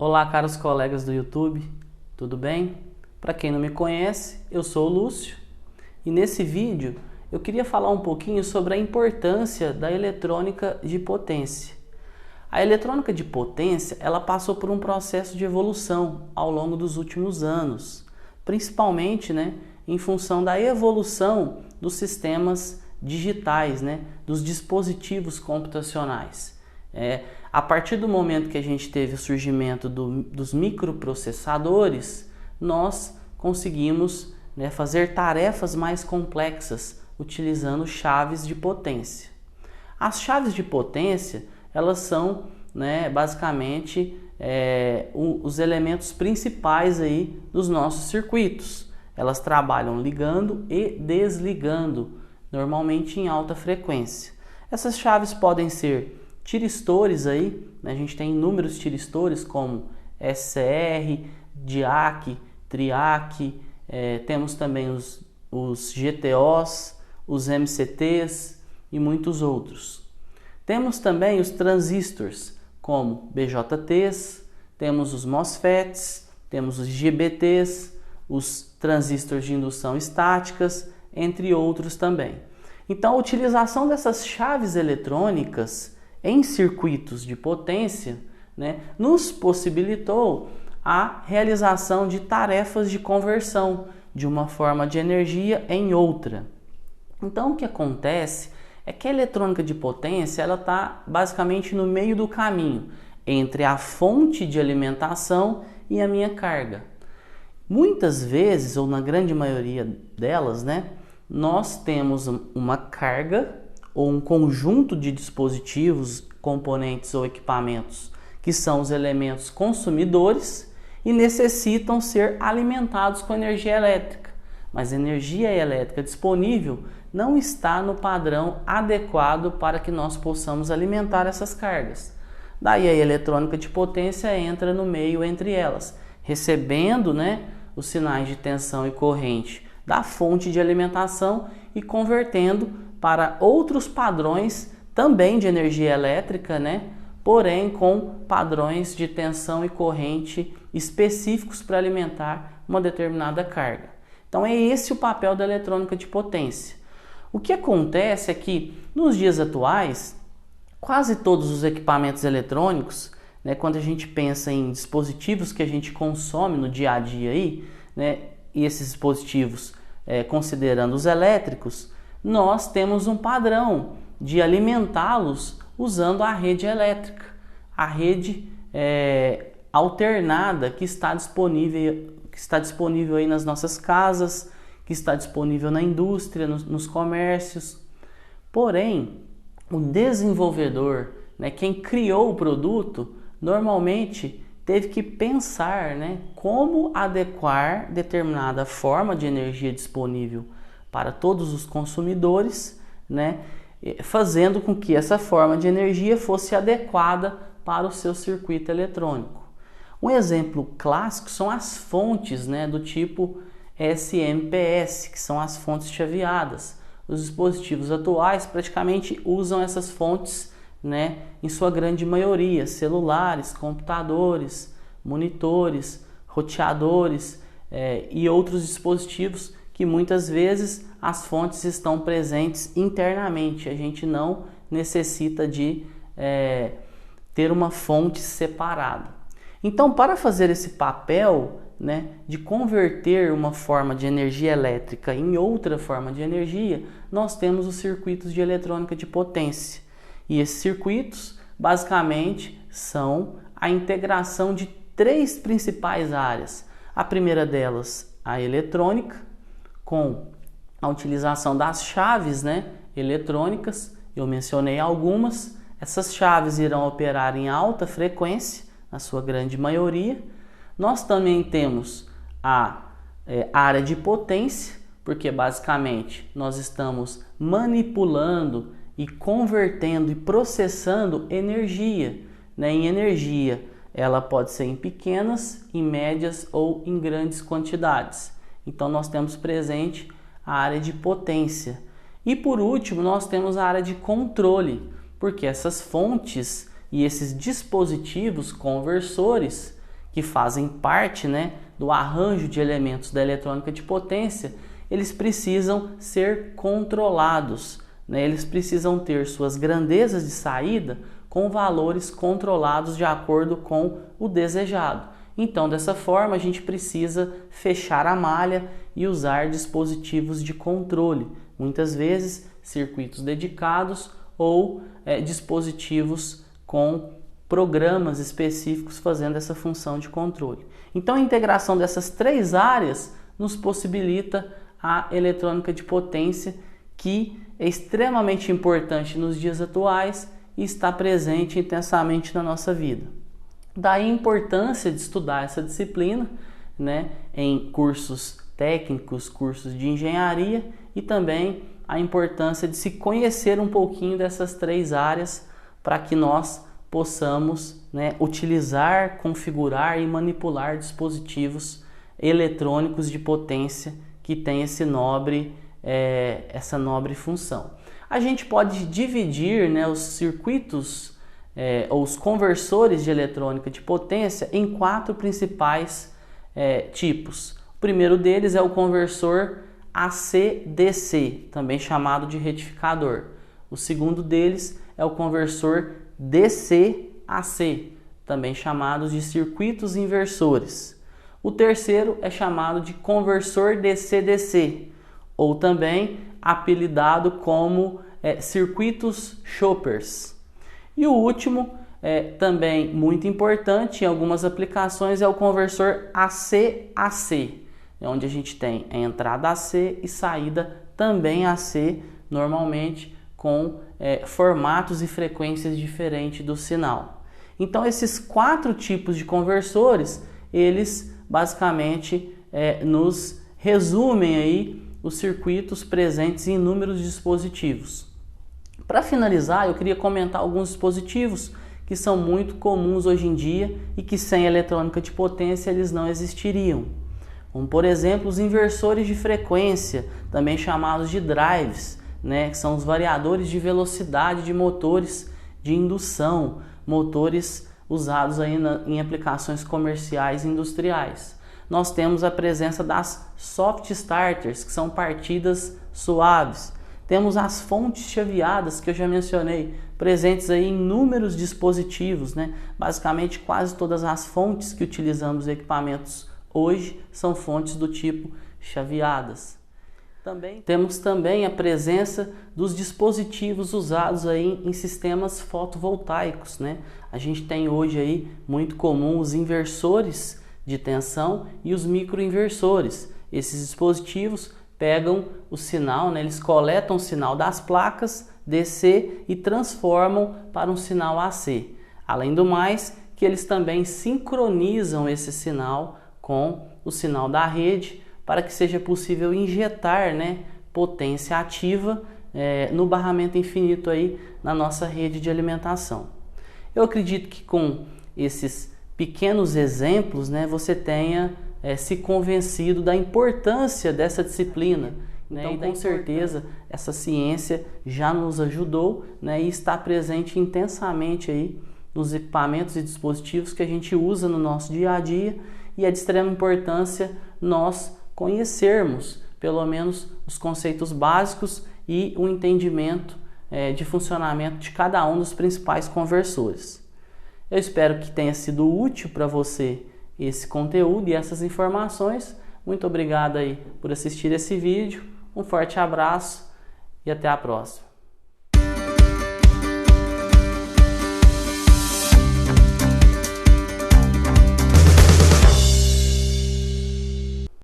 Olá, caros colegas do YouTube, tudo bem? Para quem não me conhece, eu sou o Lúcio e nesse vídeo eu queria falar um pouquinho sobre a importância da eletrônica de potência. A eletrônica de potência, ela passou por um processo de evolução ao longo dos últimos anos, principalmente, em função da evolução dos sistemas digitais, dos dispositivos computacionais. A partir do momento que a gente teve o surgimento dos microprocessadores, nós conseguimos fazer tarefas mais complexas utilizando chaves de potência. As chaves de potência, elas são basicamente os elementos principais aí dos nossos circuitos. Elas trabalham ligando e desligando, normalmente em alta frequência. Essas chaves podem ser tiristores aí, a gente tem inúmeros tiristores como SCR, DIAC, TRIAC, temos também os GTOs, os MCTs e muitos outros. Temos também os transistores como BJTs, temos os MOSFETs, temos os IGBTs, os transistores de indução estáticas, entre outros também. Então a utilização dessas chaves eletrônicas em circuitos de potência, nos possibilitou a realização de tarefas de conversão de uma forma de energia em outra. Então o que acontece é que a eletrônica de potência ela está basicamente no meio do caminho entre a fonte de alimentação e a minha carga. Muitas vezes, ou na grande maioria delas, nós temos uma carga ou um conjunto de dispositivos, componentes ou equipamentos que são os elementos consumidores e necessitam ser alimentados com energia elétrica. Mas a energia elétrica disponível não está no padrão adequado para que nós possamos alimentar essas cargas. Daí a eletrônica de potência entra no meio entre elas, recebendo os sinais de tensão e corrente da fonte de alimentação e convertendo para outros padrões também de energia elétrica, porém com padrões de tensão e corrente específicos para alimentar uma determinada carga. Então é esse o papel da eletrônica de potência. O que acontece é que nos dias atuais, quase todos os equipamentos eletrônicos, quando a gente pensa em dispositivos que a gente consome no dia a dia aí, e esses dispositivos considerando os elétricos, nós temos um padrão de alimentá-los usando a rede elétrica, a rede alternada que está disponível aí nas nossas casas, que está disponível na indústria, nos comércios. Porém, o desenvolvedor, quem criou o produto, normalmente teve que pensar como adequar determinada forma de energia disponível para todos os consumidores, fazendo com que essa forma de energia fosse adequada para o seu circuito eletrônico. Um exemplo clássico são as fontes do tipo SMPS, que são as fontes chaveadas. Os dispositivos atuais praticamente usam essas fontes em sua grande maioria, celulares, computadores, monitores, roteadores e outros dispositivos que muitas vezes as fontes estão presentes internamente. A gente não necessita de ter uma fonte separada. Então, para fazer esse papel de converter uma forma de energia elétrica em outra forma de energia, nós temos os circuitos de eletrônica de potência. E esses circuitos, basicamente, são a integração de três principais áreas. A primeira delas, a eletrônica, com a utilização das chaves eletrônicas. Eu mencionei algumas. Essas chaves irão operar em alta frequência, na sua grande maioria. Nós também temos a área de potência, porque basicamente nós estamos manipulando e convertendo e processando energia. Em energia, ela pode ser em pequenas, em médias ou em grandes quantidades. Então nós temos presente a área de potência. E por último, nós temos a área de controle, porque essas fontes e esses dispositivos conversores, que fazem parte, né, do arranjo de elementos da eletrônica de potência, eles precisam ser controlados, né? Eles precisam ter suas grandezas de saída com valores controlados de acordo com o desejado. Então, dessa forma, a gente precisa fechar a malha e usar dispositivos de controle, muitas vezes circuitos dedicados ou dispositivos com programas específicos fazendo essa função de controle. Então, a integração dessas três áreas nos possibilita a eletrônica de potência, que é extremamente importante nos dias atuais e está presente intensamente na nossa vida. Daí a importância de estudar essa disciplina, né, em cursos técnicos, cursos de engenharia, e também a importância de se conhecer um pouquinho dessas três áreas para que nós possamos, né, utilizar, configurar e manipular dispositivos eletrônicos de potência que tem essa nobre função. A gente pode dividir, né, os circuitos ou os conversores de eletrônica de potência em quatro principais tipos. O primeiro deles é o conversor AC/DC, também chamado de retificador. O segundo deles é o conversor DC/AC, também chamados de circuitos inversores. O terceiro é chamado de conversor DC/DC, ou também apelidado como circuitos choppers. E o último, também muito importante em algumas aplicações, é o conversor AC/AC, onde a gente tem a entrada AC e saída também AC, normalmente com formatos e frequências diferentes do sinal. Então, esses quatro tipos de conversores, eles basicamente nos resumem aí os circuitos presentes em inúmeros dispositivos. Para finalizar, eu queria comentar alguns dispositivos que são muito comuns hoje em dia e que sem eletrônica de potência eles não existiriam. Como, por exemplo, os inversores de frequência, também chamados de drives, né, que são os variadores de velocidade de motores de indução, motores usados aí em aplicações comerciais e industriais. Nós temos a presença das soft starters, que são partidas suaves. Temos as fontes chaveadas, que eu já mencionei, presentes aí em inúmeros dispositivos, né? Basicamente, quase todas as fontes que utilizamos em equipamentos hoje são fontes do tipo chaveadas. Temos também a presença dos dispositivos usados aí em sistemas fotovoltaicos, né? A gente tem hoje aí muito comum os inversores de tensão e os microinversores. Esses dispositivos pegam o sinal, né? Eles coletam o sinal das placas DC e transformam para um sinal AC. Além do mais, que eles também sincronizam esse sinal com o sinal da rede para que seja possível injetar, né, potência ativa no barramento infinito aí na nossa rede de alimentação. Eu acredito que com esses pequenos exemplos, né, você tenha se convencido da importância dessa disciplina. Então, com certeza, essa ciência já nos ajudou, né, e está presente intensamente aí nos equipamentos e dispositivos que a gente usa no nosso dia a dia, e é de extrema importância nós conhecermos, pelo menos, os conceitos básicos e o entendimento de funcionamento de cada um dos principais conversores. Eu espero que tenha sido útil para você esse conteúdo e essas informações. Muito obrigado aí por assistir esse vídeo. Um forte abraço e até a próxima.